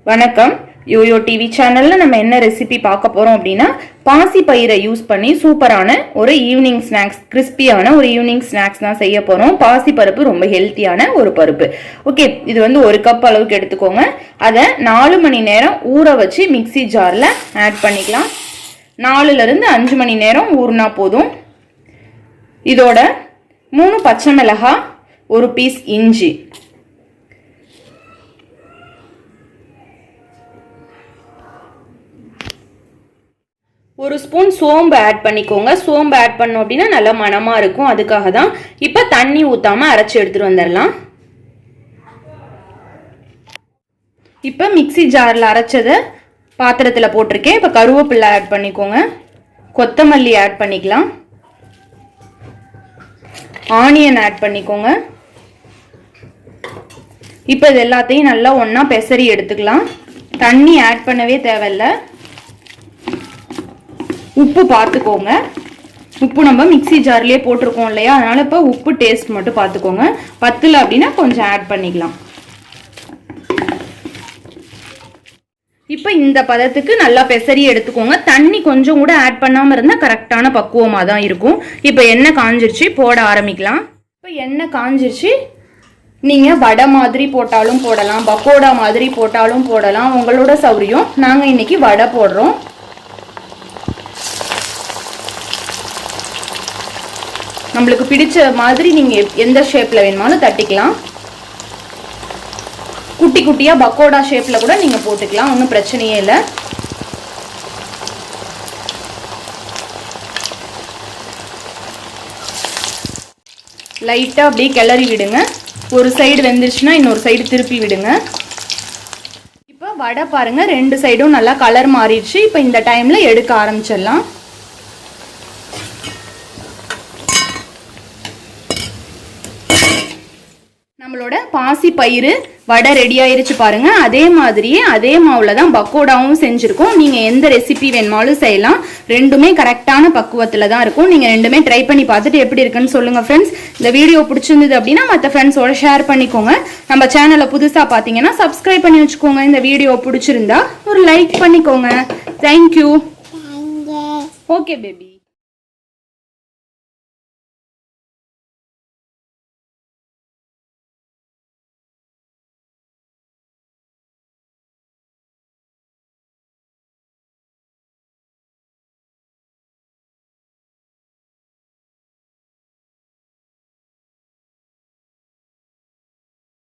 வணக்கம். YoYo TV சேனல்ல நம்ம என்ன ரெசிபி பார்க்க போறோம் அப்படின்னா பாசி பயிரை யூஸ் பண்ணி சூப்பரான ஒரு ஈவினிங் ஸ்நாக்ஸ், கிறிஸ்பியான ஒரு ஈவினிங் ஸ்நாக்ஸ் தான் செய்ய போறோம். பாசி பருப்பு ரொம்ப ஹெல்த்தியான ஒரு பருப்பு. ஓகே, இது வந்து 1 கப் அளவுக்கு எடுத்துக்கோங்க. அதை 4 மணி நேரம் ஊற வச்சு மிக்சி ஜார்ல ஆட் பண்ணிக்கலாம். 4ல இருந்து 5 மணி நேரம் ஊறினா போதும். இதோட 3 பச்சை மிளகாய், 1 பீஸ் இஞ்சி, ஒரு ஸ்பூன் சோம்பு ஆட் பண்ணிக்கோங்க. சோம்பு ஆட் பண்ணோம் அப்படின்னா நல்ல மணமா இருக்கும், அதுக்காக தான். இப்போ தண்ணி ஊத்தாம அரைச்சி எடுத்துட்டு வந்துடலாம். இப்போ மிக்சி ஜாரில் அரைச்சதை பாத்திரத்தில் போட்டிருக்கேன். இப்போ கருவேப்பிலை ஆட் பண்ணிக்கோங்க. கொத்தமல்லி ஆட் பண்ணிக்கலாம். ஆனியன் ஆட் பண்ணிக்கோங்க. இப்போ இது எல்லாத்தையும் நல்லா ஒன்றா பெசரி எடுத்துக்கலாம். தண்ணி ஆட் பண்ணவே தேவையில்லை. உப்பு பார்த்துக்கோங்க. உப்பு நம்ம மிக்சி ஜார்லேயே போட்டிருக்கோம் இல்லையா, அதனால இப்போ உப்பு டேஸ்ட் மட்டும் பார்த்துக்கோங்க. பத்தல அப்படின்னா கொஞ்சம் ஆட் பண்ணிக்கலாம். இப்போ இந்த பதத்துக்கு நல்லா பெசரி எடுத்துக்கோங்க. தண்ணி கொஞ்சம் கூட ஆட் பண்ணாமல் இருந்தால் கரெக்டான பக்குவமாக தான் இருக்கும். இப்போ எண்ணெய் காஞ்சிருச்சு, போட ஆரம்பிக்கலாம். இப்போ எண்ணெய் காஞ்சிருச்சு. நீங்கள் வடை மாதிரி போட்டாலும் போடலாம், பக்கோடா மாதிரி போட்டாலும் போடலாம், உங்களோட சௌரியம். நாங்கள் இன்னைக்கு வடை போடுறோம். நம்மளுக்கு பிடிச்ச மாதிரி நீங்கள் எந்த ஷேப்பில் வேணுமாலும் தட்டிக்கலாம். குட்டி குட்டியாக பக்கோடா ஷேப்பில் கூட நீங்கள் போட்டுக்கலாம், ஒன்றும் பிரச்சனையே இல்லை. லைட்டாக அப்படியே கிளறி விடுங்க. ஒரு சைடு வெந்துருச்சுன்னா இன்னொரு சைடு திருப்பி விடுங்க. இப்போ வடை பாருங்கள், 2 சைடும் நல்லா கலர் மாறிடுச்சு. இப்போ இந்த டைமில் எடுக்க ஆரம்பிச்சிடலாம். நம்மளோட பாசி பயிறு வடை ரெடி ஆயிருச்சு பாருங்க. அதே மாதிரியே அதே மாவுல தான் பக்கோடாவும் செஞ்சிருக்கோம். நீங்க எந்த ரெசிபி வேணுமாலும் செய்யலாம். ரெண்டுமே கரெக்டான பக்குவத்துல தான் இருக்கும். நீங்க ரெண்டுமே ட்ரை பண்ணி பார்த்துட்டு எப்படி இருக்குன்னு சொல்லுங்க ஃப்ரெண்ட்ஸ். இந்த வீடியோ பிடிச்சிருந்தது அப்படின்னா மற்ற ஃப்ரெண்ட்ஸோட ஷேர் பண்ணிக்கோங்க. நம்ம சேனலை புதுசா பாத்தீங்கன்னா சப்ஸ்கிரைப் பண்ணி வச்சுக்கோங்க. இந்த வீடியோ பிடிச்சிருந்தா ஒரு லைக் பண்ணிக்கோங்க. தேங்க்யூ. Okay baby.